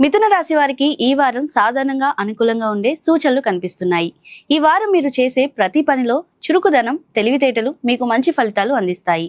మిథున రాశి వారికి ఈ వారం సాధారణంగా అనుకూలంగా ఉండే సూచనలు కనిపిస్తున్నాయి. ఈ వారం మీరు చేసే ప్రతి పనిలో చురుకుదనం, తెలివితేటలు మీకు మంచి ఫలితాలు అందిస్తాయి.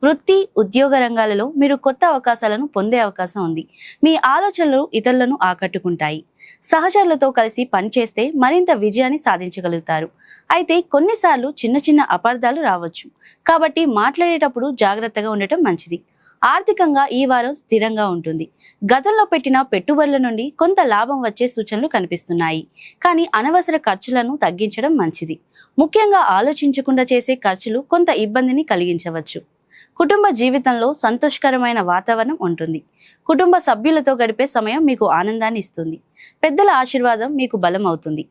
వృత్తి, ఉద్యోగ రంగాలలో మీరు కొత్త అవకాశాలను పొందే అవకాశం ఉంది. మీ ఆలోచనలు ఇతరులను ఆకట్టుకుంటాయి. సహచరులతో కలిసి పనిచేస్తే మరింత విజయాన్ని సాధించగలుగుతారు. అయితే కొన్నిసార్లు చిన్న చిన్న అపార్థాలు రావచ్చు. కాబట్టి మాట్లాడేటప్పుడు జాగ్రత్తగా ఉండటం మంచిది. ఆర్థికంగా ఈ వారం స్థిరంగా ఉంటుంది. గతంలో పెట్టిన పెట్టుబడుల నుండి కొంత లాభం వచ్చే సూచనలు కనిపిస్తున్నాయి. కానీ అనవసర ఖర్చులను తగ్గించడం మంచిది. ముఖ్యంగా ఆలోచించకుండా చేసే ఖర్చులు కొంత ఇబ్బందిని కలిగించవచ్చు. కుటుంబ జీవితంలో సంతోషకరమైన వాతావరణం ఉంటుంది. కుటుంబ సభ్యులతో గడిపే సమయం మీకు ఆనందాన్ని ఇస్తుంది. పెద్దల ఆశీర్వాదం మీకు బలం అవుతుంది.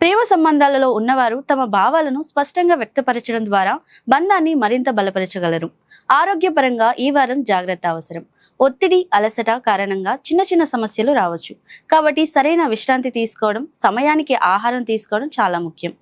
ప్రేమ సంబంధాలలో ఉన్నవారు తమ భావాలను స్పష్టంగా వ్యక్తపరచడం ద్వారా బంధాన్ని మరింత బలపరచగలరు. ఆరోగ్యపరంగా ఈ వారం జాగ్రత్త అవసరం. ఒత్తిడి, అలసట కారణంగా చిన్న చిన్న సమస్యలు రావచ్చు. కాబట్టి సరైన విశ్రాంతి తీసుకోవడం, సమయానికి ఆహారం తీసుకోవడం చాలా ముఖ్యం.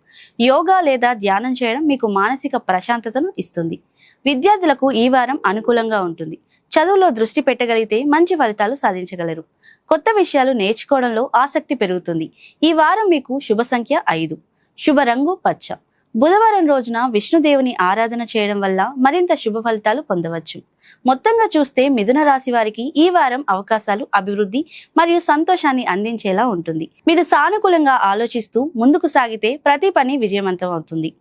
యోగా లేదా ధ్యానం చేయడం మీకు మానసిక ప్రశాంతతను ఇస్తుంది. విద్యార్థులకు ఈ వారం అనుకూలంగా ఉంటుంది. చదువులో దృష్టి పెట్టగలిగితే మంచి ఫలితాలు సాధించగలరు. కొత్త విషయాలు నేర్చుకోవడంలో ఆసక్తి పెరుగుతుంది. ఈ వారం మీకు శుభ సంఖ్య 5, శుభ రంగు పచ్చ. బుధవారం రోజున విష్ణుదేవుని ఆరాధన చేయడం వల్ల మరింత శుభ ఫలితాలు పొందవచ్చు. మొత్తంగా చూస్తే మిథున రాశి వారికి ఈ వారం అవకాశాలు, అభివృద్ధి మరియు సంతోషాన్ని అందించేలా ఉంటుంది. మీరు సానుకూలంగా ఆలోచిస్తూ ముందుకు సాగితే ప్రతి పని విజయవంతం అవుతుంది.